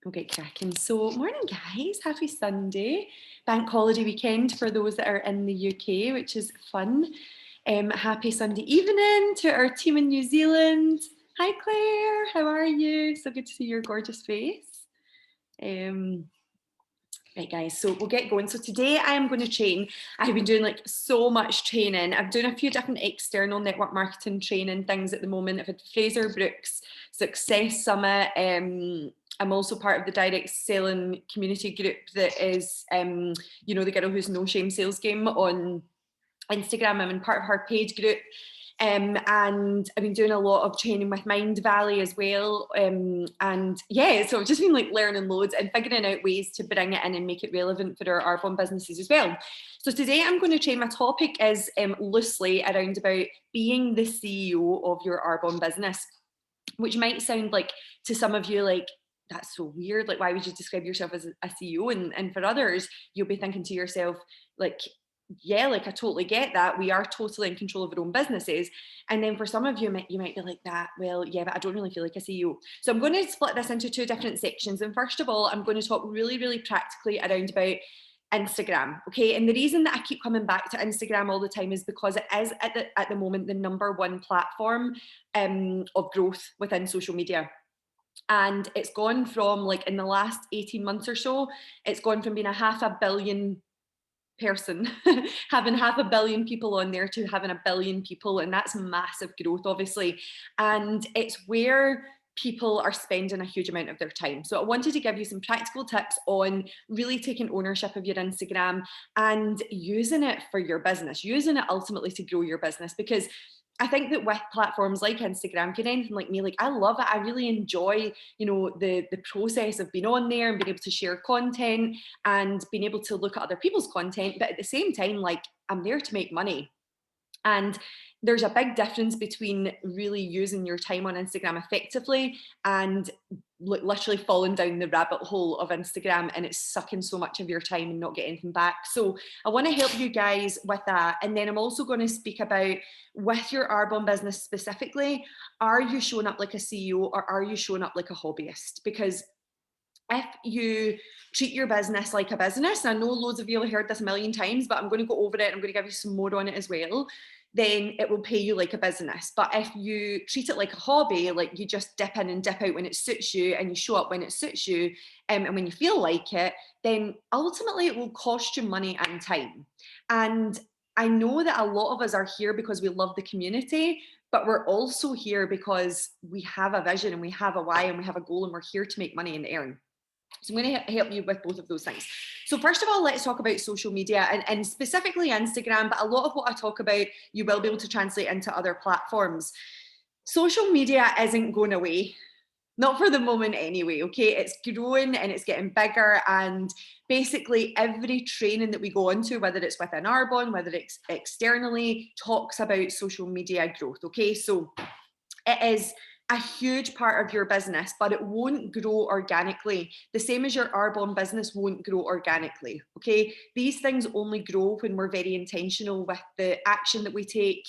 Okay, cracking. So, morning, guys. Happy Sunday. Bank holiday weekend for those that are in the UK, which is fun. Happy Sunday evening to our team in New Zealand. Hi, Claire. How are you? So good to see your gorgeous face. Um, Right, guys, so we'll get going. So today I am going to train. I've been doing like so much training. I'm doing a few different external network marketing training things at the moment. I've had Fraser Brooks Success Summit. I'm also part of the direct selling community group that is, the Girl Who's No Shame Sales Game on Instagram. I'm in part of her page group. And I've been doing a lot of training with Mindvalley as well. And yeah, so I've just been like learning loads and figuring out ways to bring it in and make it relevant for our Arbonne businesses as well. So today I'm going to train. My topic is loosely around about being the CEO of your Arbonne business, which might sound like to some of you like, that's so weird. Like, why would you describe yourself as a CEO? And for others, you'll be thinking to yourself, like, yeah, like I totally get that. We are totally in control of our own businesses. And then for some of you, you might be like that. Well, yeah, but I don't really feel like a CEO. So I'm going to split this into two different sections. And first of all, I'm going to talk really, really practically around about Instagram. Okay. And the reason that I keep coming back to Instagram all the time is because it is at the moment the number one platform of growth within social media. And it's gone from, like, in the last 18 months or so, it's gone from being a 500 million person having 500 million people on there to having 1 billion people, and that's massive growth, obviously. And it's where people are spending a huge amount of their time. So I wanted to give you some practical tips on really taking ownership of your Instagram and using it for your business, using it ultimately to grow your business. Because I think that with platforms like Instagram, for anything like me, like I love it. I really enjoy, the process of being on there and being able to share content and being able to look at other people's content. But at the same time, like, I'm there to make money. And there's a big difference between really using your time on Instagram effectively and literally falling down the rabbit hole of Instagram and it's sucking so much of your time and not getting anything back. So I want to help you guys with that. And then I'm also going to speak about, with your Arbonne business specifically, are you showing up like a CEO or are you showing up like a hobbyist? Because if you treat your business like a business, and I know loads of you have heard this a million times, but I'm going to go over it. I'm going to give you some more on it as well. Then it will pay you like a business. But if you treat it like a hobby, like you just dip in and dip out when it suits you and you show up when it suits you, and when you feel like it, then ultimately it will cost you money and time. And I know that a lot of us are here because we love the community, but we're also here because we have a vision and we have a why and we have a goal and we're here to make money and earn. So I'm going to help you with both of those things. So first of all, let's talk about social media and specifically Instagram, but a lot of what I talk about, you will be able to translate into other platforms. Social media isn't going away. Not for the moment anyway, okay? It's growing and it's getting bigger, and basically every training that we go into, whether it's within Arbonne, whether it's externally, talks about social media growth, okay? So it is a huge part of your business, but it won't grow organically. The same as your Arbonne business won't grow organically, okay? These things only grow when we're very intentional with the action that we take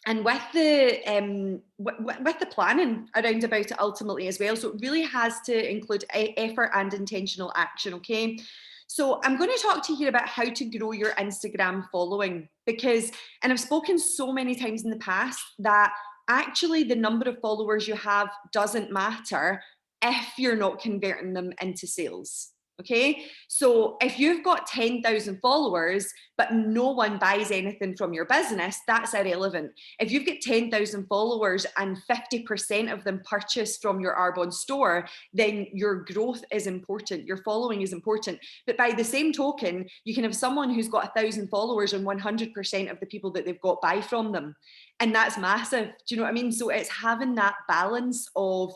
and with the planning around about it ultimately as well. So it really has to include effort and intentional action, okay? So I'm going to talk to you here about how to grow your Instagram following, because, and I've spoken so many times in the past that actually the number of followers you have doesn't matter if you're not converting them into sales. Okay, so if you've got 10,000 followers, but no one buys anything from your business, that's irrelevant. If you've got 10,000 followers and 50% of them purchase from your Arbonne store, then your growth is important, your following is important. But by the same token, you can have someone who's got 1,000 followers and 100% of the people that they've got buy from them. And that's massive. Do you know what I mean? So it's having that balance of,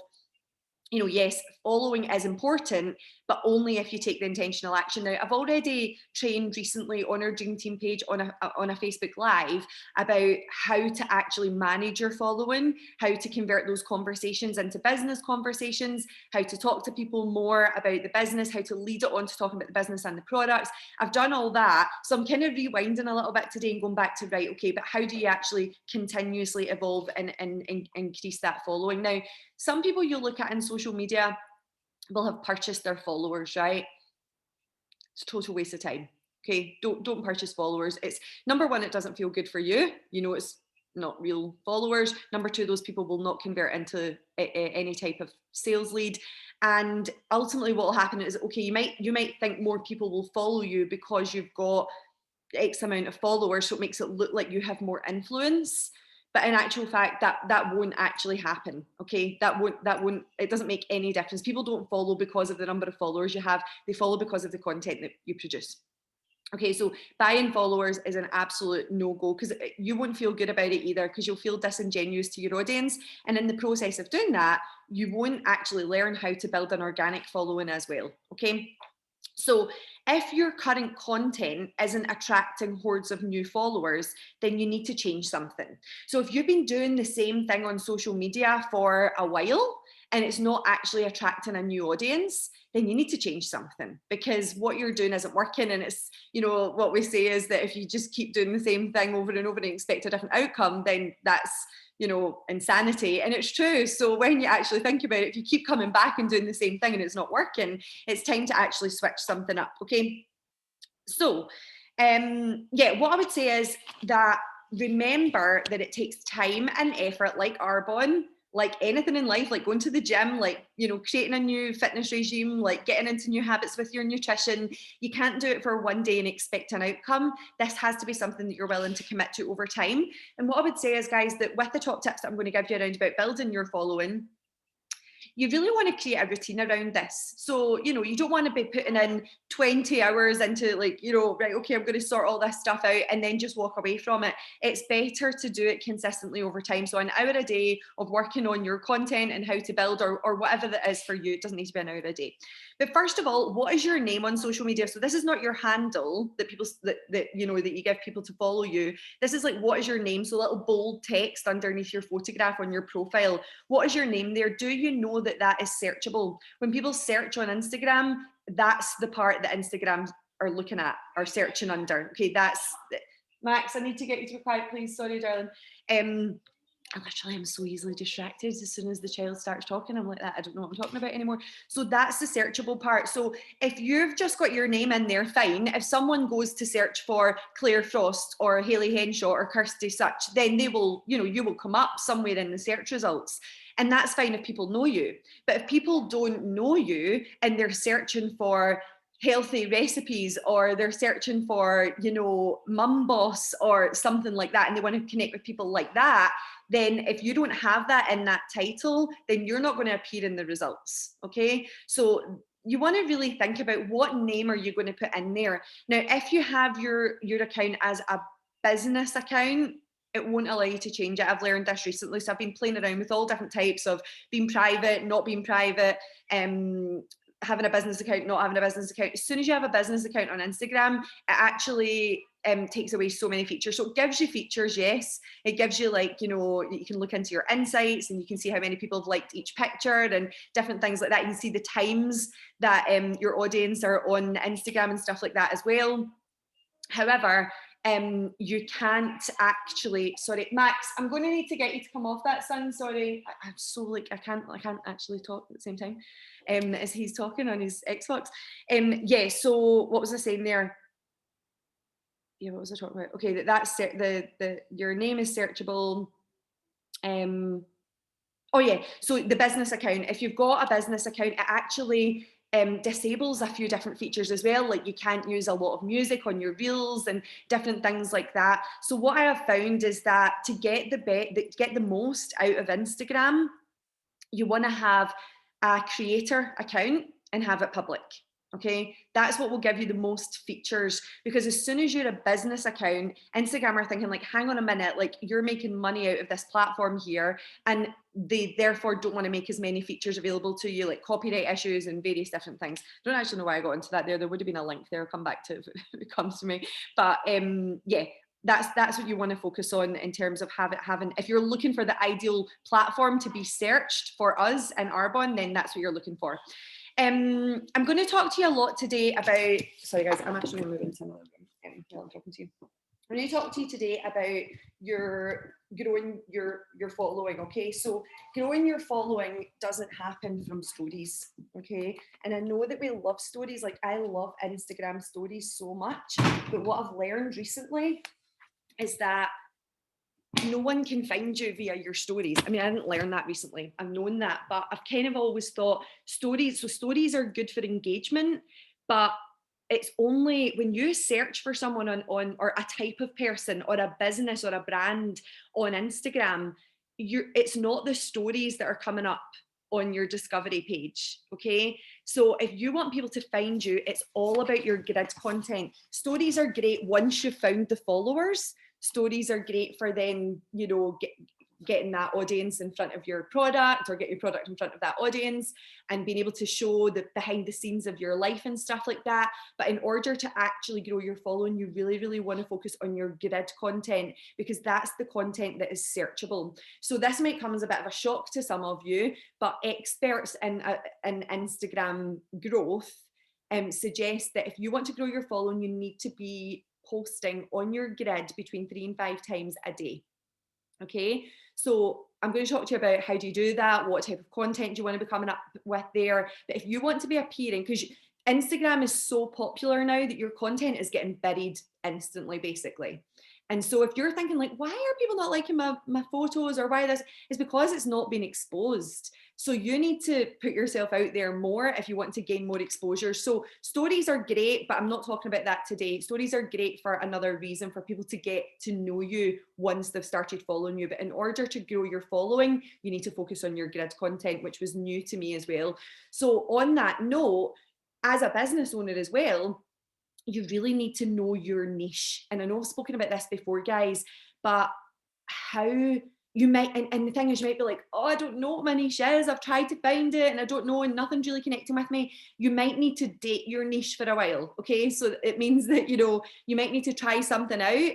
yes, following is important, but only if you take the intentional action. Now, I've already trained recently on our Dream Team page on a Facebook Live about how to actually manage your following, how to convert those conversations into business conversations, how to talk to people more about the business, how to lead it on to talking about the business and the products. I've done all that. So I'm kind of rewinding a little bit today and going back to, right, okay, but how do you actually continuously evolve and increase that following? Now, some people you look at in social media, will have purchased their followers, right? It's a total waste of time. Okay, don't purchase followers. It's number one, it doesn't feel good for you. You know, it's not real followers. Number two, those people will not convert into any type of sales lead. And ultimately, what will happen is, okay, you might think more people will follow you because you've got X amount of followers, so it makes it look like you have more influence. But in actual fact, that won't actually happen. Okay, that won't. It doesn't make any difference. People don't follow because of the number of followers you have. They follow because of the content that you produce. Okay, so buying followers is an absolute no-go, because you won't feel good about it either, because you'll feel disingenuous to your audience. And in the process of doing that, you won't actually learn how to build an organic following as well. Okay. So if your current content isn't attracting hordes of new followers, then you need to change something. So if you've been doing the same thing on social media for a while and it's not actually attracting a new audience, then you need to change something, because what you're doing isn't working. And it's, you know, what we say is that if you just keep doing the same thing over and over and expect a different outcome, then that's, you know, insanity. And it's true. So when you actually think about it, if you keep coming back and doing the same thing and it's not working, it's time to actually switch something up. Okay. So, yeah, what I would say is that remember that it takes time and effort, like Arbonne, like anything in life, like going to the gym, like, you know, creating a new fitness regime, like getting into new habits with your nutrition. You can't do it for one day and expect an outcome. This has to be something that you're willing to commit to over time. And what I would say is, guys, that with the top tips that I'm going to give you around about building your following, you really want to create a routine around this. So, you know, you don't want to be putting in 20 hours into, like, you know, right, okay, I'm going to sort all this stuff out and then just walk away from it. It's better to do it consistently over time. So an hour a day of working on your content and how to build, or whatever that is for you. It doesn't need to be an hour a day. But first of all, what is your name on social media? So this is not your handle that people, that you know, that you give people to follow you. This is like, what is your name? So little bold text underneath your photograph on your profile. What is your name there? Do you know that that is searchable? When people search on Instagram, that's the part that Instagram are looking at or searching under. Okay, that's Max. I need to get you to be quiet, please. Sorry, darling. I am so easily distracted. As soon as the child starts talking, I'm like that. I don't know what I'm talking about anymore. So that's the searchable part. So if you've just got your name in there, fine. If someone goes to search for Claire Frost or Haley Henshaw or Kirsty Such, then they will, you know, you will come up somewhere in the search results. And that's fine if people know you. But if people don't know you and they're searching for healthy recipes, or they're searching for, you know, mum boss or something like that, and they want to connect with people like that, then if you don't have that in that title, then you're not going to appear in the results. Okay. So you want to really think about what name are you going to put in there. Now, if you have your account as a business account, it won't allow you to change it. I've learned this recently. So I've been playing around with all different types of being private, not being private, having a business account, not having a business account. As soon as you have a business account on Instagram, it actually takes away so many features. So it gives you features, yes. It gives you, like, you know, you can look into your insights and you can see how many people have liked each picture and different things like that. You can see the times that your audience are on Instagram and stuff like that as well. However, you can't actually, sorry, Max, I'm going to need to get you to come off that, son. Sorry, I'm so, like, I can't actually talk at the same time as he's talking on his Xbox. Yeah, so what was I saying there? Yeah, what was I talking about? Okay, that's the your name is searchable. Oh yeah, so the business account, if you've got a business account, it actually disables a few different features as well. Like, you can't use a lot of music on your reels and different things like that. So what I have found is that to get the most out of Instagram, you want to have a creator account and have it public. Okay, that's what will give you the most features, because as soon as you're a business account, Instagram are thinking, like, hang on a minute, like, you're making money out of this platform here, and they therefore don't want to make as many features available to you, like copyright issues and various different things. I don't actually know why I got into that there. There would have been a link there. I'll come back to it if it comes to me. But yeah, that's what you want to focus on in terms of having, if you're looking for the ideal platform to be searched for us in Arbonne, then that's what you're looking for. I'm going to talk to you a lot today about, sorry guys, I'm actually going to move into another room while I'm talking to you. I'm going to talk to you today about your growing your following. Okay, so growing your following doesn't happen from stories. Okay, and I know that we love stories. Like, I love Instagram stories so much, but what I've learned recently is that no one can find you via your stories. I mean, I didn't learn that recently. I've known that, but I've kind of always thought stories. So stories are good for engagement, but it's only when you search for someone on or a type of person or a business or a brand on Instagram, it's not the stories that are coming up on your discovery page. Okay, so if you want people to find you, it's all about your grid content. Stories are great once you've found the followers. Stories are great for then, getting that audience in front of your product, or get your product in front of that audience, and being able to show the behind the scenes of your life and stuff like that. But in order to actually grow your following, you really, really want to focus on your grid content, because that's the content that is searchable. So this might come as a bit of a shock to some of you, but experts in Instagram growth suggest that if you want to grow your following, you need to be posting on your grid between 3 and 5 times a day. Okay, so I'm going to talk to you about how do you do that, what type of content do you want to be coming up with there. But if you want to be appearing, because Instagram is so popular now that your content is getting buried instantly, basically. And so if you're thinking like, why are people not liking my photos, or why this, it's because it's not been exposed. So you need to put yourself out there more if you want to gain more exposure. So stories are great, but I'm not talking about that today. Stories are great for another reason, for people to get to know you once they've started following you. But in order to grow your following, you need to focus on your grid content, which was new to me as well. So on that note, as a business owner as well, you really need to know your niche. And I know I've spoken about this before, guys, but how you might, and the thing is, you might be like, oh, I don't know what my niche is. I've tried to find it and I don't know, and nothing's really connecting with me. You might need to date your niche for a while. Okay. So it means that, you might need to try something out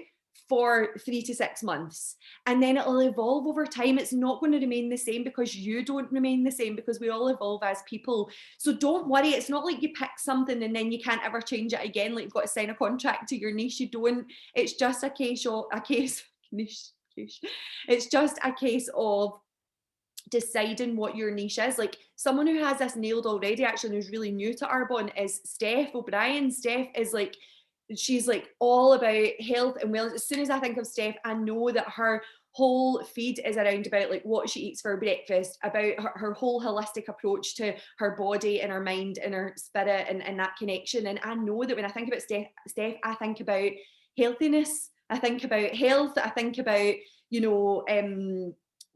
for 3 to 6 months, and then it'll evolve over time. It's not going to remain the same, because you don't remain the same, because we all evolve as people. So don't worry, it's not like you pick something and then you can't ever change it again, like you've got to sign a contract to your niche. You don't. It's just a case niche. It's just a case of deciding what your niche is. Like, someone who has this nailed already, actually, who's really new to Arbonne, is Steph O'Brien. Steph is like, she's like all about health and wellness. As soon as I think of Steph, I know that her whole feed is around about like what she eats for breakfast, about her whole holistic approach to her body and her mind and her spirit, and that connection. And I know that when I think about Steph, I think about healthiness, I think about health, I think about,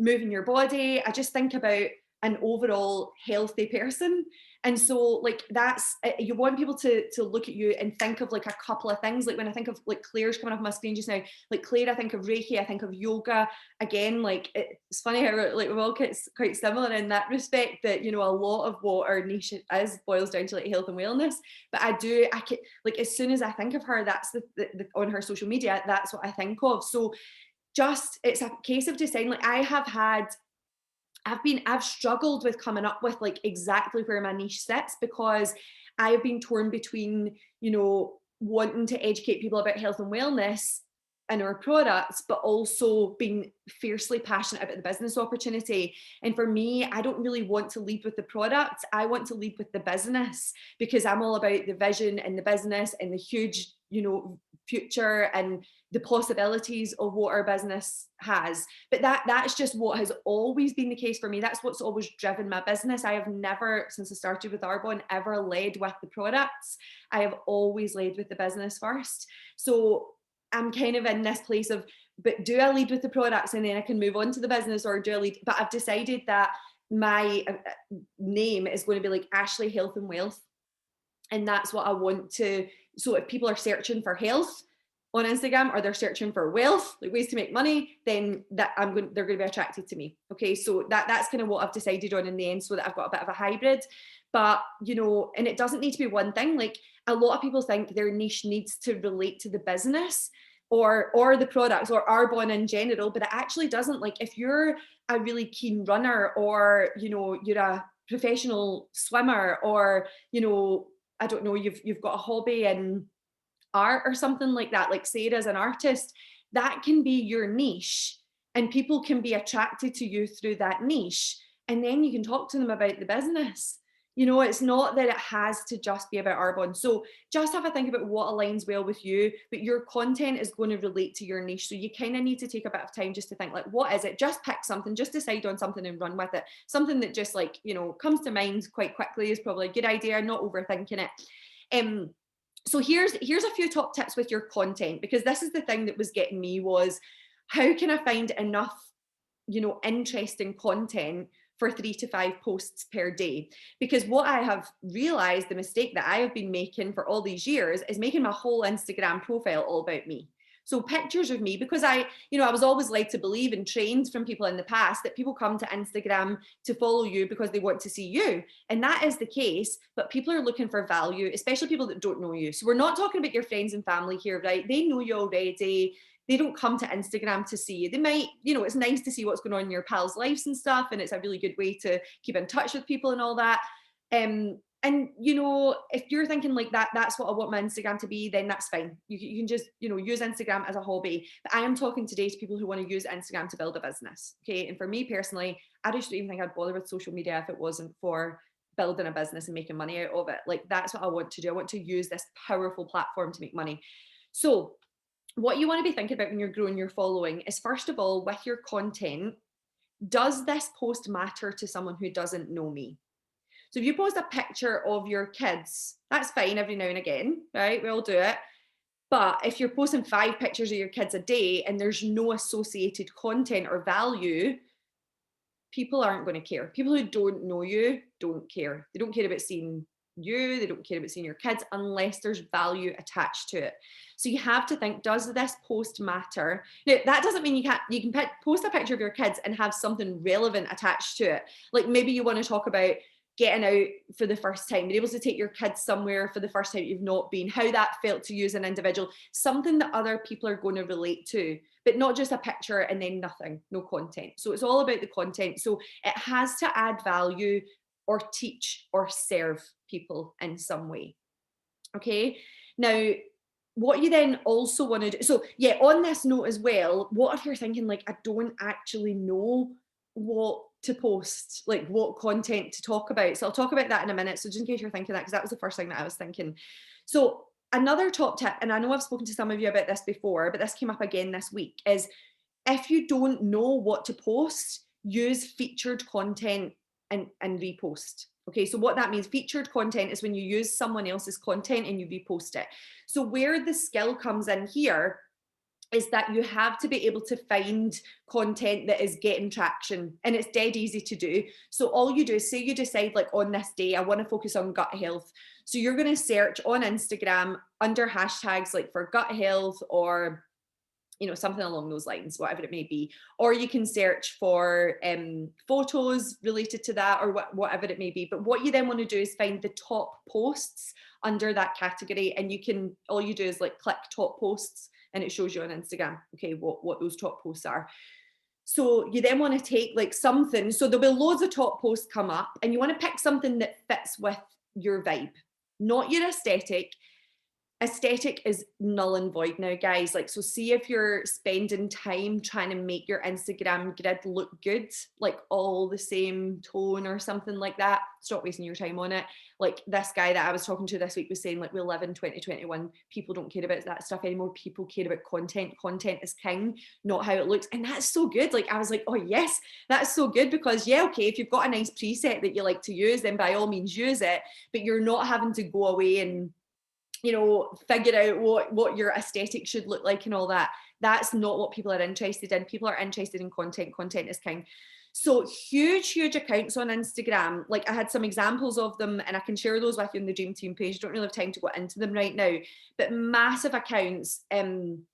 moving your body. I just think about an overall healthy person. And so, like, that's, you want people to look at you and think of like a couple of things. Like, when I think of like Claire's coming off my screen just now, like Claire, I think of Reiki, I think of yoga. Again, like, it's funny how like we're all quite similar in that respect, that, a lot of what our niche is boils down to like health and wellness. But I can, like, as soon as I think of her, that's the on her social media, that's what I think of. So it's a case of deciding. Like, I've struggled with coming up with like exactly where my niche sits, because I've been torn between, wanting to educate people about health and wellness and our products, but also being fiercely passionate about the business opportunity. And for me, I don't really want to lead with the product. I want to lead with the business, because I'm all about the vision and the business and the huge, future and the possibilities of what our business has. But that's just what has always been the case for me. That's what's always driven my business. I have never, since I started with Arbonne, ever led with the products. I have always led with the business first. So I'm kind of in this place of, but do I lead with the products and then I can move on to the business, or do I lead? But I've decided that my name is going to be like Ashley Health and Wealth. And that's what I want to. So if people are searching for health on Instagram, or they're searching for wealth, like ways to make money, then they're going to be attracted to me. Okay, so that's kind of what I've decided on in the end, so that I've got a bit of a hybrid. But, and it doesn't need to be one thing. Like, a lot of people think their niche needs to relate to the business or the products or Arbonne in general, but it actually doesn't. Like, if you're a really keen runner, or, you're a professional swimmer, or, I don't know, you've got a hobby in art or something like that, like Sarah as an artist, that can be your niche and people can be attracted to you through that niche. And then you can talk to them about the business. You know, it's not that it has to just be about Arbonne. So just have a think about what aligns well with you, but your content is going to relate to your niche. So you kind of need to take a bit of time just to think, like, what is it? Just pick something, just decide on something and run with it. Something that just, like, you know, comes to mind quite quickly is probably a good idea, not overthinking it. So here's a few top tips with your content, because this is the thing that was getting me, was how can I find enough, you know, interesting content for 3 to 5 posts per day? Because what I have realized, the mistake that I have been making for all these years, is making my whole Instagram profile all about me. So pictures of me, because I was always led to believe and trained from people in the past that people come to Instagram to follow you because they want to see you. And that is the case, but people are looking for value, especially people that don't know you. So we're not talking about your friends and family here, right? They know you already. They don't come to Instagram to see you. They might, you know, it's nice to see what's going on in your pals' lives and stuff. And it's a really good way to keep in touch with people and all that. And, you know, if you're thinking like that, that's what I want my Instagram to be, then that's fine. You can just, you know, use Instagram as a hobby. But I am talking today to people who want to use Instagram to build a business. Okay. And for me personally, I just don't even think I'd bother with social media if it wasn't for building a business and making money out of it. Like, that's what I want to do. I want to use this powerful platform to make money. So what you want to be thinking about when you're growing your following is, first of all, with your content, does this post matter to someone who doesn't know me? So if you post a picture of your kids, that's fine every now and again, right? We all do it. But if you're posting 5 pictures of your kids a day and there's no associated content or value, people aren't going to care. People who don't know you don't care. They don't care about seeing you. They don't care about seeing your kids unless there's value attached to it. So you have to think, does this post matter? Now, that doesn't mean you can post a picture of your kids and have something relevant attached to it. Like, maybe you want to talk about getting out for the first time, being able to take your kids somewhere for the first time you've not been, how that felt to you as an individual, something that other people are going to relate to, but not just a picture and then nothing, no content. So it's all about the content. So it has to add value or teach or serve people in some way. Okay. Now, what you then also want to do, so yeah, on this note as well, what if you're thinking, like, I don't actually know what to post, like what content to talk about? So I'll talk about that in a minute. So just in case you're thinking that, because that was the first thing that I was thinking. So another top tip, and I know I've spoken to some of you about this before, but this came up again this week, is if you don't know what to post, use featured content and repost. Okay, so what that means, featured content is when you use someone else's content and you repost it. So where the skill comes in here is that you have to be able to find content that is getting traction, and it's dead easy to do. So all you do is, say you decide, like, on this day, I want to focus on gut health. So you're going to search on Instagram under hashtags like for gut health, or, you know, something along those lines, whatever it may be. Or you can search for photos related to that, or whatever it may be. But what you then want to do is find the top posts under that category, and you can, all you do is like click top posts, and it shows you on Instagram, okay, what those top posts are. So you then want to take like something, so there'll be loads of top posts come up, and you want to pick something that fits with your vibe, not your aesthetic. Aesthetic is null and void now, guys. Like, so see if you're spending time trying to make your Instagram grid look good, like all the same tone or something like that, stop wasting your time on it. Like this guy that I was talking to this week was saying, like, we live in 2021, people don't care about that stuff anymore. People care about content. Content is king, not how it looks. And that's so good. Like, I was like, oh yes, that's so good, because yeah, okay, if you've got a nice preset that you like to use, then by all means use it, but you're not having to go away and, you know, figure out what your aesthetic should look like and all that. That's not what people are interested in. People are interested in content. Content is king. So huge accounts on Instagram. Like, I had some examples of them, and I can share those with you on the Dream Team page. Don't really have time to go into them right now, but massive accounts, when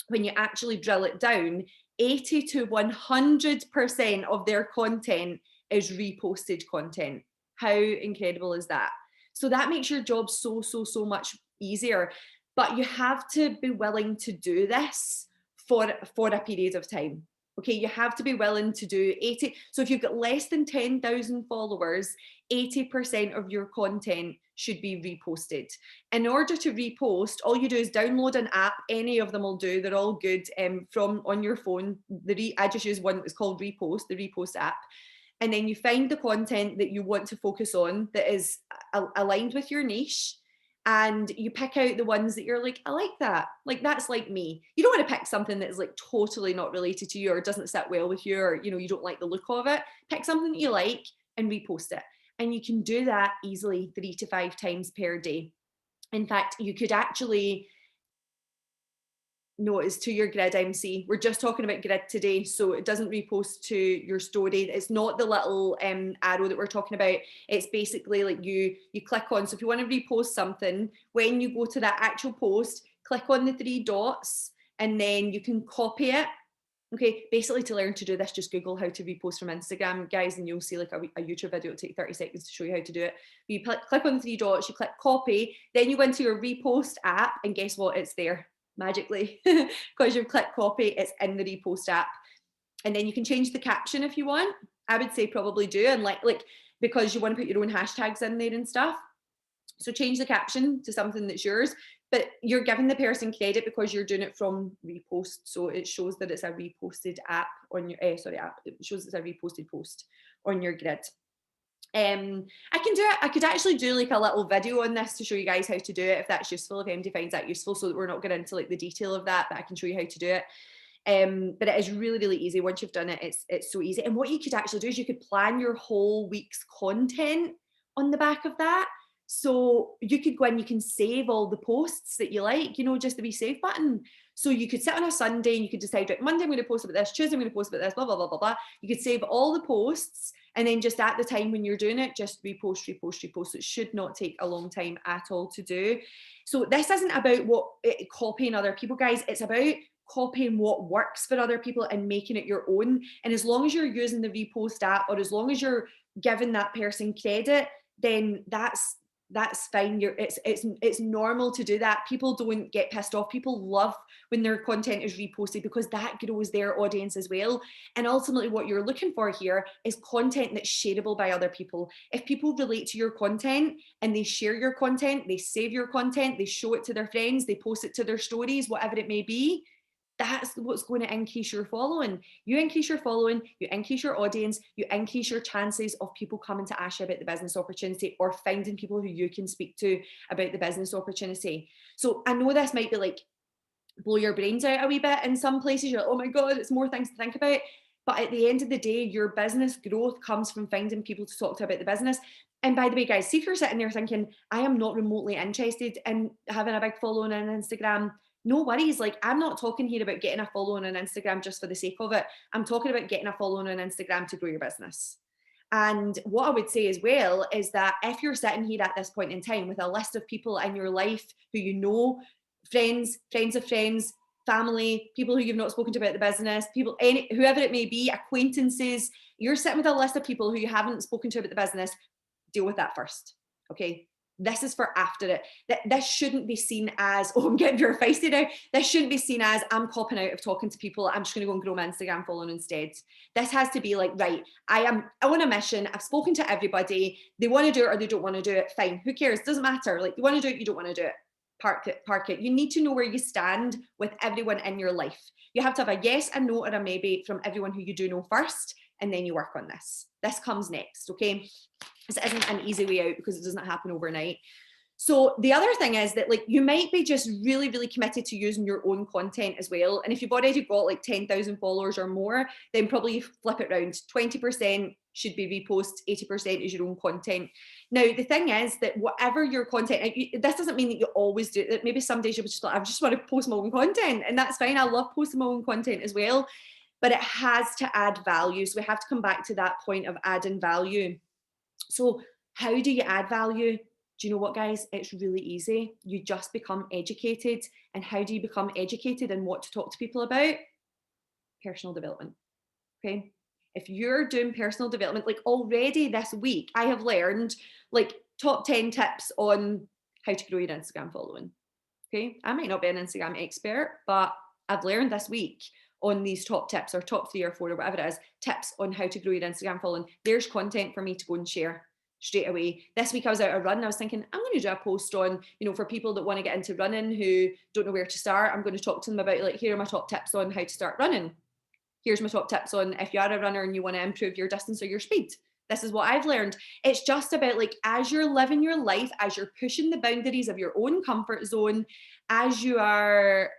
you actually drill it down, 80 to 100% of their content is reposted content. How incredible is that? So that makes your job so much easier. But you have to be willing to do this for a period of time. Okay, you have to be willing to do 80. So if you've got less than 10,000 followers, 80% of your content should be reposted. In order to repost, all you do is download an app. Any of them will do. They're all good from on your phone. I just use one that's called Repost, the Repost app. And then you find the content that you want to focus on that is aligned with your niche, and you pick out the ones that you're like, I like that. Like, that's like me. You don't want to pick something that is like totally not related to you or doesn't sit well with you, or, you know, you don't like the look of it. Pick something that you like and repost it. And you can do that easily 3 to 5 times per day. In fact, you could actually, no, it's to your grid, MC. We're just talking about grid today, so it doesn't repost to your story. It's not the little arrow that we're talking about. It's basically like you click on. So if you want to repost something, when you go to that actual post, click on the 3 dots, and then you can copy it. Okay, basically to learn to do this, just Google how to repost from Instagram, guys, and you'll see like a YouTube video. It'll take 30 seconds to show you how to do it. You click on the 3 dots, you click copy, then you go into your repost app, and guess what? It's there magically because you've clicked copy. It's in the repost app, and then you can change the caption if you want. I would say probably do, and like because you want to put your own hashtags in there and stuff. So change the caption to something that's yours, but you're giving the person credit because you're doing it from repost. So it shows that it's a reposted app on your app. It shows it's a reposted post on your grid. I can do it. I could actually do like a little video on this to show you guys how to do it if that's useful, if MD finds that useful, so that we're not going into like the detail of that, but I can show you how to do it. But it is really, really easy. Once you've done it, it's so easy. And what you could actually do is you could plan your whole week's content on the back of that. So you could go in, you can save all the posts that you like, you know, just the wee save button. So you could sit on a Sunday and you could decide, right, Monday I'm going to post about this, Tuesday I'm going to post about this, blah, blah, blah, blah, blah. You could save all the posts, and then just at the time when you're doing it, just repost, repost, repost. It should not take a long time at all to do. So this isn't about copying other people, guys. It's about copying what works for other people and making it your own. And as long as you're using the repost app, or as long as you're giving that person credit, then that's fine. It's normal to do that. People don't get pissed off. People love when their content is reposted because that grows their audience as well. And ultimately what you're looking for here is content that's shareable by other people. If people relate to your content and they share your content, they save your content, they show it to their friends, they post it to their stories, whatever it may be, that's what's going to increase your following. You increase your following, you increase your audience, you increase your chances of people coming to ask you about the business opportunity or finding people who you can speak to about the business opportunity. So I know this might be like blow your brains out a wee bit in some places. You're like, oh my God, it's more things to think about. But at the end of the day, your business growth comes from finding people to talk to about the business. And by the way, guys, see if you're sitting there thinking, I am not remotely interested in having a big following on Instagram. No worries. Like, I'm not talking here about getting a following on Instagram just for the sake of it. I'm talking about getting a following on Instagram to grow your business. And what I would say as well is that if you're sitting here at this point in time with a list of people in your life who you know, friends of friends, family, people who you've not spoken to about the business, whoever it may be, acquaintances, you're sitting with a list of people who you haven't spoken to about the business, deal with that first. Okay. This is for after it. This shouldn't be seen as, oh, I'm getting very feisty now. This shouldn't be seen as, I'm copping out of talking to people. I'm just going to go and grow my Instagram following instead. This has to be like, right, I on a mission. I've spoken to everybody. They want to do it or they don't want to do it. Fine. Who cares? Doesn't matter. Like, you want to do it, you don't want to do it. Park it. You need to know where you stand with everyone in your life. You have to have a yes, a no, or a maybe from everyone who you do know first, and then you work on this. This comes next, okay? This isn't an easy way out because it doesn't happen overnight. So the other thing is that, like, you might be just really, really committed to using your own content as well. And if you've already got like 10,000 followers or more, then probably flip it around. 20% should be repost, 80% is your own content. Now, the thing is that whatever your content, this doesn't mean that you always do it. Maybe some days you'll just like, I just want to post my own content, and that's fine. I love posting my own content as well, but it has to add value. So we have to come back to that point of adding value. So how do you add value? Do you know what, guys? It's really easy. You just become educated. And how do you become educated and what to talk to people about? Personal development. Okay. If you're doing personal development, like already this week, I have learned like top 10 tips on how to grow your Instagram following. Okay. I might not be an Instagram expert, but I've learned this week on these top tips, or top 3 or 4 or whatever it is, tips on how to grow your Instagram following. There's content for me to go and share. straight away. This week I was out a run. I was thinking, I'm going to do a post on, for people that want to get into running who don't know where to start. I'm going to talk to them about, like, here are my top tips on how to start running. Here's my top tips on if you are a runner and you want to improve your distance or your speed. This is what I've learned. It's just about, like, as you're living your life, as you're pushing the boundaries of your own comfort zone, as you are,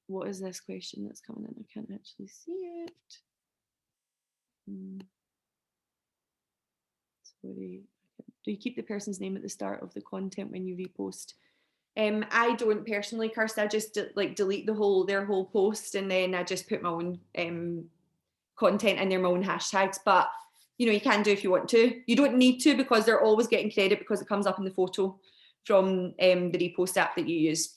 what is this question that's coming in? I can't actually see it. Sorry. Do you keep the person's name at the start of the content when you repost? I don't personally, Kirsty. I just delete their whole post, and then I just put my own content in there, my own hashtags. But you can do if you want to. You don't need to, because they're always getting credit because it comes up in the photo from the repost app that you use.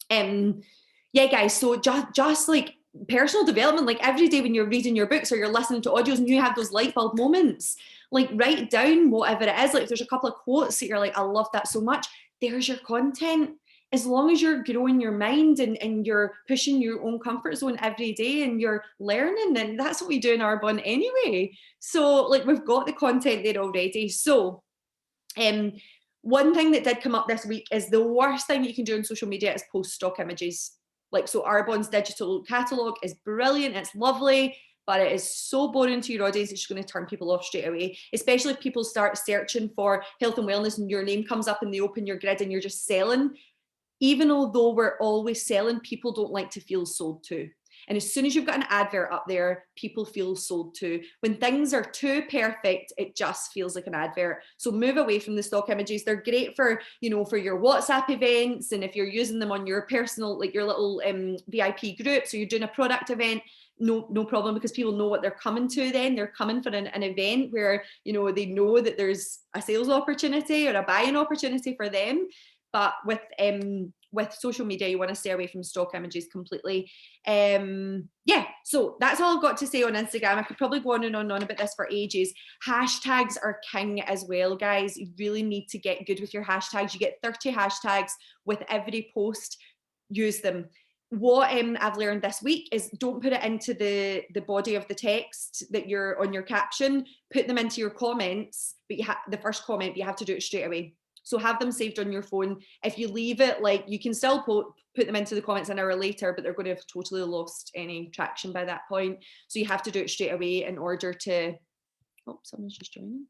Yeah, guys. So just like personal development, like every day when you're reading your books or you're listening to audios and you have those light bulb moments, like write down whatever it is. Like if there's a couple of quotes that you're like, I love that so much, there's your content. As long as you're growing your mind and you're pushing your own comfort zone every day and you're learning, and that's what we do in Arbonne anyway. So like we've got the content there already. So one thing that did come up this week is the worst thing that you can do on social media is post stock images. Like, so Arbonne's digital catalogue is brilliant, it's lovely, but it is so boring to your audience, it's just going to turn people off straight away, especially if people start searching for health and wellness and your name comes up and they open your grid and you're just selling. Even although we're always selling, people don't like to feel sold to. And as soon as you've got an advert up there, people feel sold to. When things are too perfect, it just feels like an advert. So move away from the stock images. They're great for, for your WhatsApp events. And if you're using them on your personal, like your little VIP group, so you're doing a product event, no problem, because people know what they're coming to then. They're coming for an event where, they know that there's a sales opportunity or a buying opportunity for them. But with social media, you want to stay away from stock images completely. Yeah, so that's all I've got to say on Instagram. I could probably go on and on about this for ages. Hashtags are king as well, guys. You really need to get good with your hashtags. You get 30 hashtags with every post. Use them. What I've learned this week is don't put it into the body of the text that you're on your caption. Put them into your comments, but the first comment, but you have to do it straight away. So have them saved on your phone. If you leave it, like, you can still put them into the comments an hour later, but they're going to have totally lost any traction by that point. So you have to do it straight away in order to, oh, someone's just joining.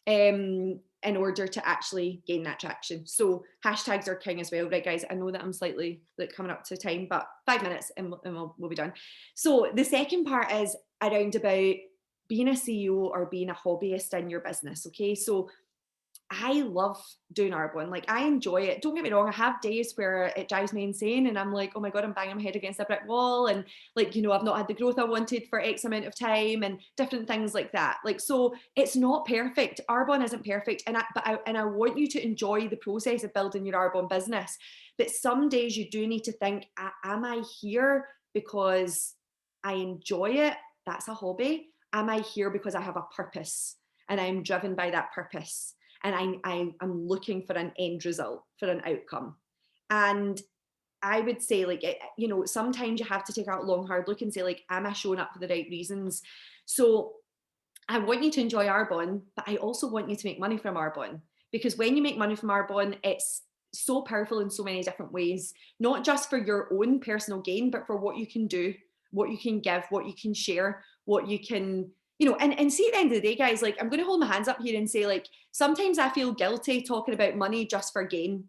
In order to actually gain that traction. So hashtags are king as well, right, guys? I know that I'm slightly like coming up to time, but 5 minutes and we'll be done. So the second part is around about being a CEO or being a hobbyist in your business. Okay, so I love doing Arbonne. Like, I enjoy it. Don't get me wrong. I have days where it drives me insane and I'm like, oh my God, I'm banging my head against a brick wall. And like, I've not had the growth I wanted for X amount of time and different things like that. Like, so it's not perfect. Arbonne isn't perfect. And I want you to enjoy the process of building your Arbonne business. But some days you do need to think, am I here because I enjoy it? That's a hobby. Am I here because I have a purpose and I'm driven by that purpose? And I'm looking for an end result, for an outcome. And I would say, like, sometimes you have to take out a long, hard look and say, like, am I showing up for the right reasons? So I want you to enjoy Arbonne, but I also want you to make money from Arbonne. Because when you make money from Arbonne, it's so powerful in so many different ways, not just for your own personal gain, but for what you can do, what you can give, what you can share, what you can, and see, at the end of the day, guys, like, I'm going to hold my hands up here and say, like, sometimes I feel guilty talking about money just for gain.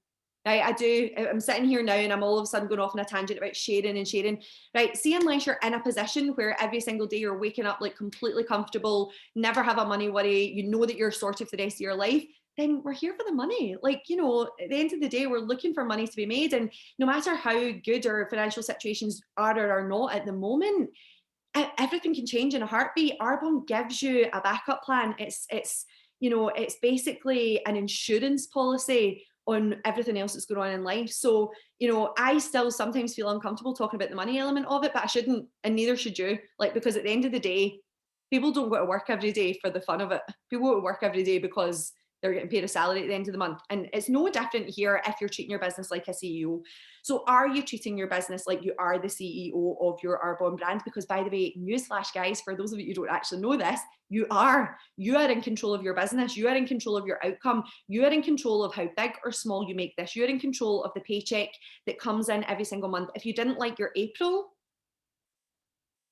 Right, I do. I'm sitting here now and I'm all of a sudden going off on a tangent about sharing. Right, see, unless you're in a position where every single day you're waking up like completely comfortable, never have a money worry, you know that you're sorted for the rest of your life, then we're here for the money. Like, at the end of the day, we're looking for money to be made. And no matter how good our financial situations are or are not at the moment, everything can change in a heartbeat. Arbonne gives you a backup plan. It's basically an insurance policy on everything else that's going on in life. So, I still sometimes feel uncomfortable talking about the money element of it, but I shouldn't, and neither should you. Like, because at the end of the day, people don't go to work every day for the fun of it. People go to work every day because they're getting paid a salary at the end of the month. And it's no different here if you're treating your business like a CEO. So are you treating your business like you are the CEO of your Arbonne brand? Because by the way, newsflash guys, for those of you who don't actually know this, you are in control of your business. You are in control of your outcome. You are in control of how big or small you make this. You're in control of the paycheck that comes in every single month. If you didn't like your April,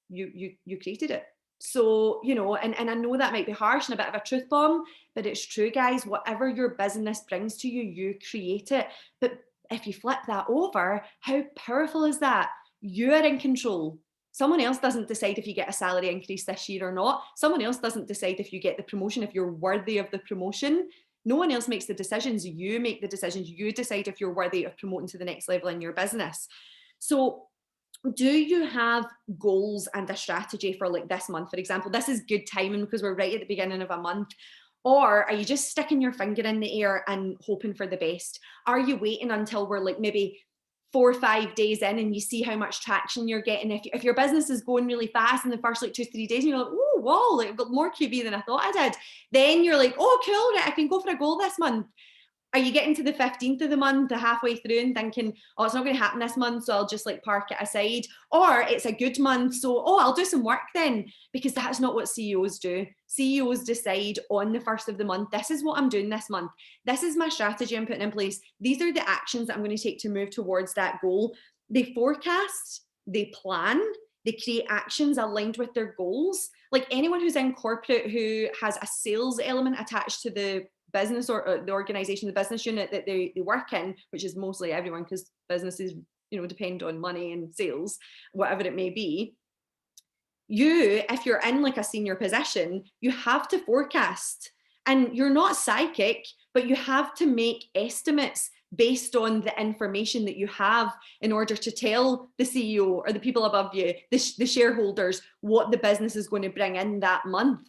you created it. So, you know, and I know that might be harsh and a bit of a truth bomb, but it's true, guys. Whatever your business brings to you, you create it. But if you flip that over, how powerful is that? You are in control. Someone else doesn't decide if you get a salary increase this year or not. Someone else doesn't decide if you get the promotion, if you're worthy of the promotion. No one else makes the decisions. You make the decisions. You decide if you're worthy of promoting to the next level in your business. So do you have goals and a strategy for like this month? For example, this is good timing because we're right at the beginning of a month. Or are you just sticking your finger in the air and hoping for the best? Are you waiting until we're like maybe 4 or 5 days in and you see how much traction you're getting? If your business is going really fast in the first like 2-3 days and you're like, oh, wow, like I've got more QB than I thought I did. Then you're like, oh, cool, right, I can go for a goal this month. Are you getting to the 15th of the month, the halfway through, and thinking, oh, it's not going to happen this month, so I'll just like park it aside? Or it's a good month, so, oh, I'll do some work then, because that's not what CEOs do. CEOs decide on the first of the month, this is what I'm doing this month. This is my strategy I'm putting in place. These are the actions that I'm going to take to move towards that goal. They forecast, they plan, they create actions aligned with their goals. Like anyone who's in corporate who has a sales element attached to the business or the organization, the business unit that they work in, which is mostly everyone because businesses, you know, depend on money and sales, whatever it may be. You, if you're in like a senior position, you have to forecast, and you're not psychic, but you have to make estimates based on the information that you have in order to tell the CEO or the people above you, the shareholders, what the business is going to bring in that month.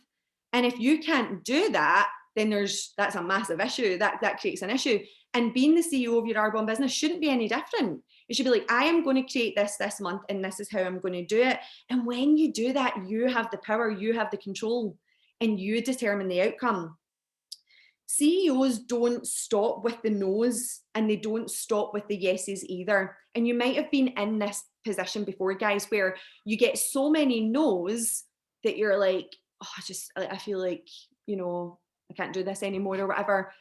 And if you can't do that, then that's a massive issue. That creates an issue. And being the CEO of your Arbonne business shouldn't be any different. It should be like, I am going to create this month, and this is how I'm going to do it. And when you do that, you have the power, you have the control, and you determine the outcome. CEOs don't stop with the no's, and they don't stop with the yeses either. And you might have been in this position before, guys, where you get so many no's that you're like, oh, I feel like, you know, I can't do this anymore or whatever.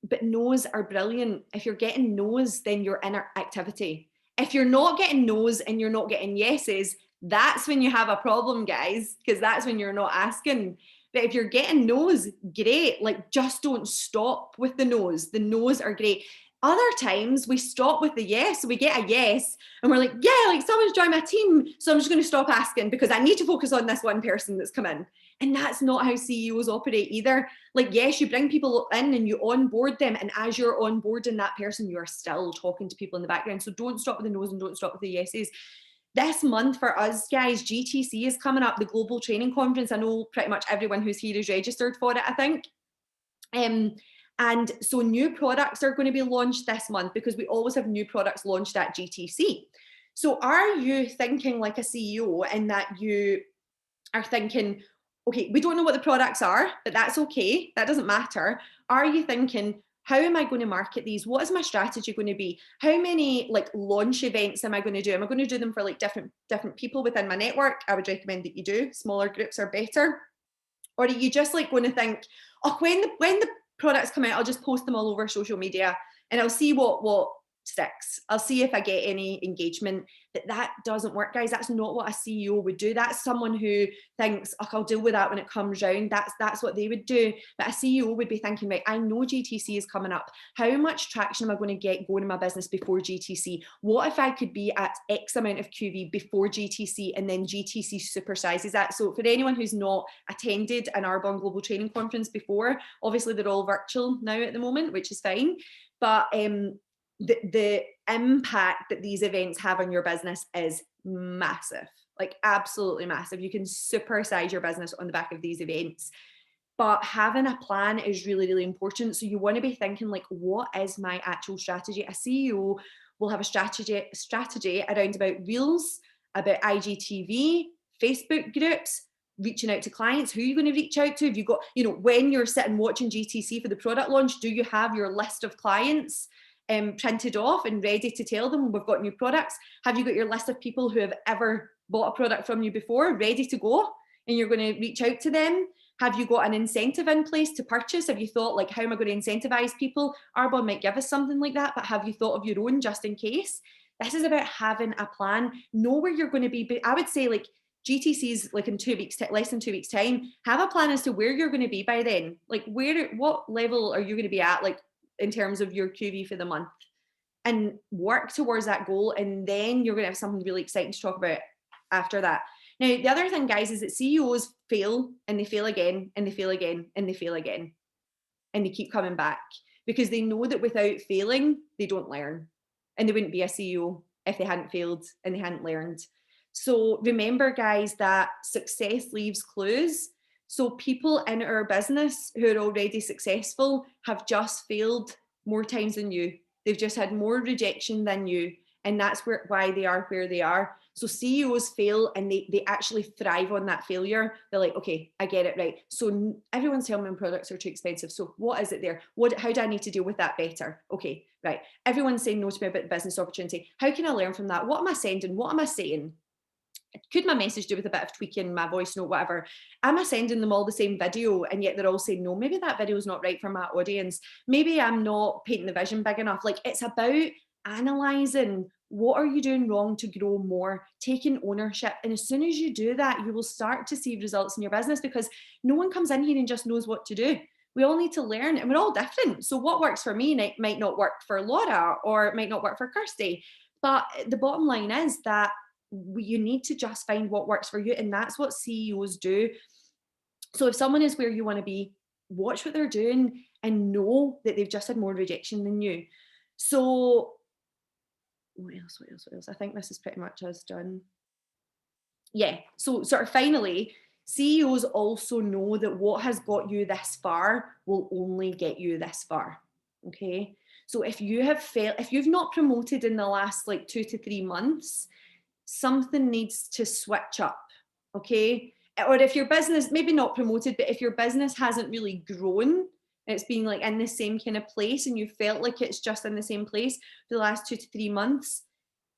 But no's are brilliant. If you're getting no's, then you're in activity. If you're not getting no's and you're not getting yeses, that's when you have a problem, guys, because that's when you're not asking. But if you're getting no's, great. Like, just don't stop with the no's. The no's are great. Other times we stop with the yes, we get a yes, and we're like, yeah, like someone's joined my team, so I'm just going to stop asking because I need to focus on this one person that's come in. And that's not how CEOs operate either. Like, yes, you bring people in and you onboard them, and as you're onboarding that person, you're still talking to people in the background. So don't stop with the no's and don't stop with the yeses. This month for us, guys, GTC is coming up, the Global Training Conference. I know pretty much everyone who's here is registered for it, I think. And so new products are going to be launched this month because we always have new products launched at GTC. So are you thinking like a CEO in that you are thinking, okay, we don't know what the products are, but that's okay. That doesn't matter. Are you thinking, how am I going to market these? What is my strategy going to be? How many like launch events am I going to do? Am I going to do them for like different people within my network? I would recommend that you do. Smaller groups are better. Or are you just like going to think, oh, when the products come out, I'll just post them all over social media and I'll see what sticks. I'll see if I get any engagement. That doesn't work, guys. That's not what a CEO would do. That's someone who thinks, oh, I'll deal with that when it comes round. That's what they would do. But a CEO would be thinking, right, I know GTC is coming up. How much traction am I going to get going in my business before GTC? What if I could be at X amount of QV before GTC and then GTC supersizes that? So for anyone who's not attended an Arbonne Global Training Conference before, obviously they're all virtual now at the moment, which is fine. But the impact that these events have on your business is massive, like absolutely massive. You can supersize your business on the back of these events. But having a plan is really, really important. So you want to be thinking like, what is my actual strategy? A CEO will have a strategy around about Reels, about IGTV, Facebook groups, reaching out to clients? Who are you going to reach out to? Have you got, when you're sitting watching GTC for the product launch, do you have your list of clients printed off and ready to tell them we've got new products? Have you got your list of people who have ever bought a product from you before ready to go, and you're going to reach out to them? Have you got an incentive in place to purchase? Have you thought, like, how am I going to incentivize people? Arbonne might give us something like that, but have you thought of your own just in case? This is about having a plan, know where you're going to be. But I would say, like, GTC's like in 2 weeks, less than 2 weeks time, have a plan as to where you're going to be by then. Like, what level are you going to be at, like, in terms of your QV for the month, and work towards that goal. And then you're going to have something really exciting to talk about after that. Now, the other thing, guys, is that CEOs fail, and they fail again, and they fail again, and they fail again. And they keep coming back because they know that without failing, they don't learn. And they wouldn't be a CEO if they hadn't failed and they hadn't learned. So remember, guys, that success leaves clues. So people in our business who are already successful have just failed more times than you. They've just had more rejection than you. And that's why they are where they are. So CEOs fail, and they actually thrive on that failure. They're like, okay, I get it, right. So everyone's telling me products are too expensive. So what is it there? How do I need to deal with that better? Okay, right. Everyone's saying no to me about the business opportunity. How can I learn from that? What am I sending? What am I saying? Could my message do with a bit of tweaking, my voice note, whatever? Am I sending them all the same video, and yet they're all saying, no, maybe that video is not right for my audience. Maybe I'm not painting the vision big enough. Like, it's about analyzing what are you doing wrong to grow more, taking ownership. And as soon as you do that, you will start to see results in your business, because no one comes in here and just knows what to do. We all need to learn, and we're all different. So what works for me might not work for Laura, or it might not work for Kirsty. But the bottom line is that you need to just find what works for you. And that's what CEOs do. So if someone is where you want to be, watch what they're doing and know that they've just had more rejection than you. So what else? I think this is pretty much us done. Yeah. So sort of finally, CEOs also know that what has got you this far will only get you this far. Okay. So if you have failed, if you've not promoted in the last like 2 to 3 months, something needs to switch up. Okay. Or if your business, maybe not promoted, but if your business hasn't really grown, it's been like in the same kind of place, and you felt like it's just in the same place for the last 2 to 3 months,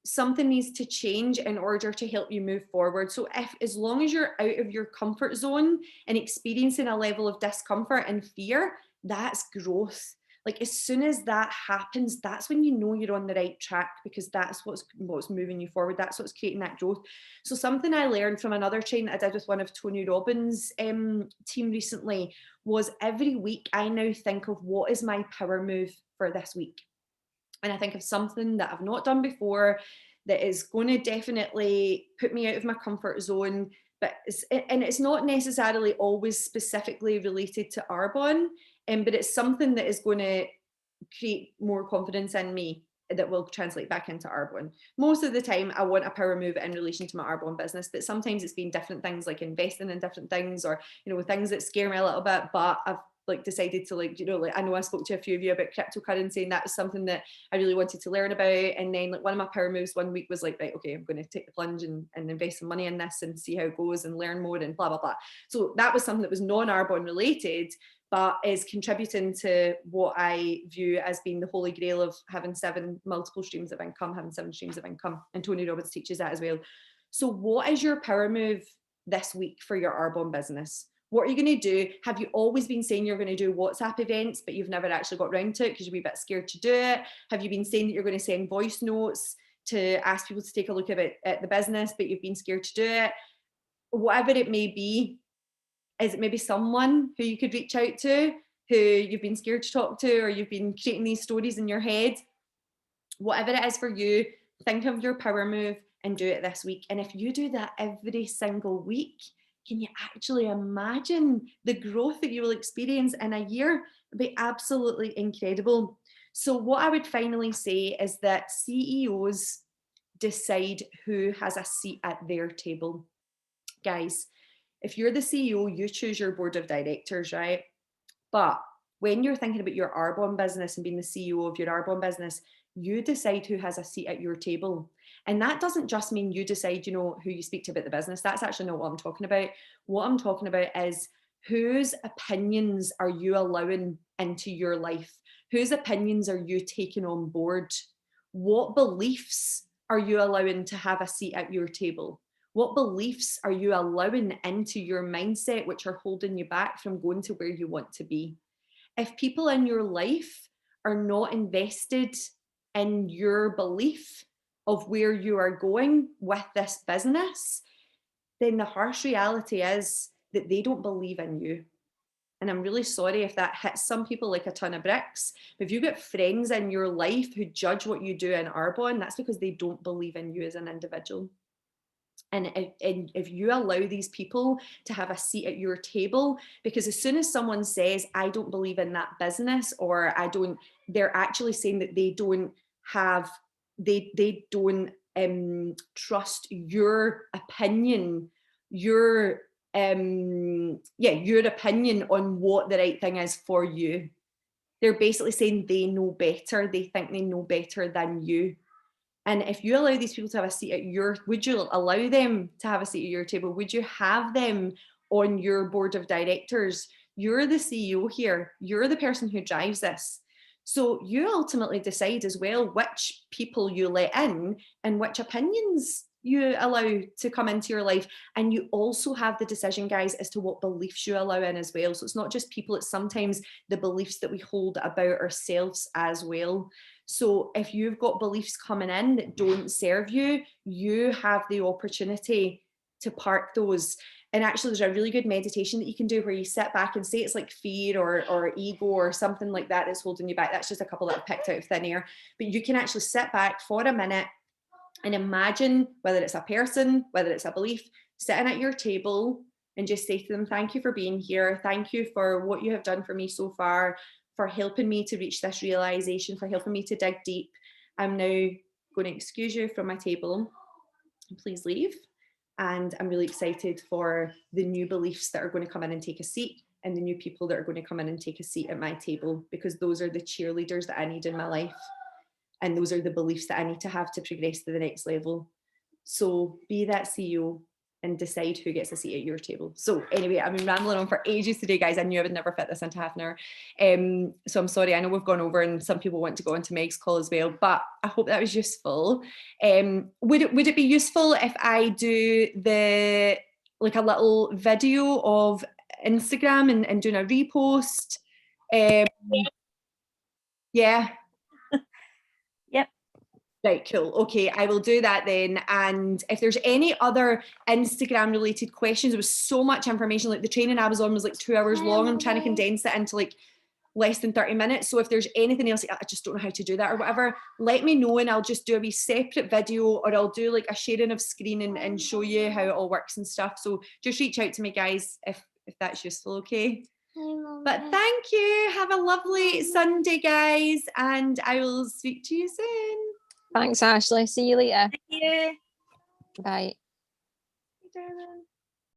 something needs to change in order to help you move forward. So as long as you're out of your comfort zone and experiencing a level of discomfort and fear, that's growth. Like, as soon as that happens, that's when you know you're on the right track, because that's what's moving you forward. That's what's creating that growth. So something I learned from another training that I did with one of Tony Robbins' team recently was, every week I now think of what is my power move for this week. And I think of something that I've not done before that is going to definitely put me out of my comfort zone. But it's not necessarily always specifically related to Arbonne, but it's something that is going to create more confidence in me that will translate back into Arbonne. Most of the time, I want a power move in relation to my Arbonne business, but sometimes it's been different things, like investing in different things, or things that scare me a little bit. But I've decided to I know I spoke to a few of you about cryptocurrency, and that was something that I really wanted to learn about. And then one of my power moves one week was right, okay, I'm going to take the plunge and invest some money in this and see how it goes and learn more and blah blah blah. So that was something that was non-Arbonne related, but is contributing to what I view as being the holy grail of having 7 multiple streams of income, having 7 streams of income. And Tony Robbins teaches that as well. So what is your power move this week for your Arbonne business? What are you going to do? Have you always been saying you're going to do WhatsApp events, but you've never actually got around to it because you're a bit scared to do it? Have you been saying that you're going to send voice notes to ask people to take a look at the business, but you've been scared to do it? Whatever it may be, is it maybe someone who you could reach out to, who you've been scared to talk to, or you've been creating these stories in your head? Whatever it is for you, think of your power move and do it this week. And if you do that every single week, can you actually imagine the growth that you will experience in a year? It'd be absolutely incredible. So what I would finally say is that CEOs decide who has a seat at their table. Guys, if you're the CEO, you choose your board of directors, right? But when you're thinking about your Arbonne business and being the CEO of your Arbonne business, you decide who has a seat at your table. And that doesn't just mean you decide, you know, who you speak to about the business. That's actually not what I'm talking about. What I'm talking about is whose opinions are you allowing into your life? Whose opinions are you taking on board? What beliefs are you allowing to have a seat at your table? What beliefs are you allowing into your mindset which are holding you back from going to where you want to be? If people in your life are not invested in your belief of where you are going with this business, then the harsh reality is that they don't believe in you. And I'm really sorry if that hits some people like a ton of bricks. But if you get friends in your life who judge what you do in Arbonne, that's because they don't believe in you as an individual. And if you allow these people to have a seat at your table, because as soon as someone says, I don't believe in that business, or I don't, they're actually saying that they don't have, they don't trust your opinion, your your opinion on what the right thing is for you. They're basically saying they know better. They think they know better than you. And if you allow these people to have a seat at your, would you allow them to have a seat at your table? Would you have them on your board of directors? You're the CEO here. You're the person who drives this. So you ultimately decide as well which people you let in and which opinions you allow to come into your life. And you also have the decision, guys, as to what beliefs you allow in as well. So it's not just people, it's sometimes the beliefs that we hold about ourselves as well. So if you've got beliefs coming in that don't serve you, you have the opportunity to park those. And actually, there's a really good meditation that you can do where you sit back and say it's like fear or ego or something like that that's holding you back. That's just a couple that I've picked out of thin air. But you can actually sit back for a minute and imagine, whether it's a person, whether it's a belief, sitting at your table and just say to them, thank you for being here. Thank you for what you have done for me so far, for helping me to reach this realization, for helping me to dig deep. I'm now going to excuse you from my table. Please leave. And I'm really excited for the new beliefs that are going to come in and take a seat, and the new people that are going to come in and take a seat at my table, because those are the cheerleaders that I need in my life. And those are the beliefs that I need to have to progress to the next level. So be that CEO and decide who gets a seat at your table. So anyway, I've been rambling on for ages today, guys. I knew I would never fit this into half an hour. So I'm sorry, I know we've gone over and some people want to go into Meg's call as well, but I hope that was useful. Would it be useful if I do like a little video of Instagram and doing a repost? Yeah. Yep. Right, cool. Okay, I will do that then. And if there's any other Instagram related questions, there was so much information. Like the training I was on was like 2 hours long. I'm trying to condense it into like less than 30 minutes. So if there's anything else, I just don't know how to do that or whatever, let me know and I'll just do a wee separate video, or I'll do like a sharing of screen and show you how it all works and stuff. So just reach out to me, guys, if that's useful, okay? But thank you. Have a lovely Sunday, guys, and I will speak to you soon. Thanks, Ashley. See you later. Thank you. Bye. Bye, darling.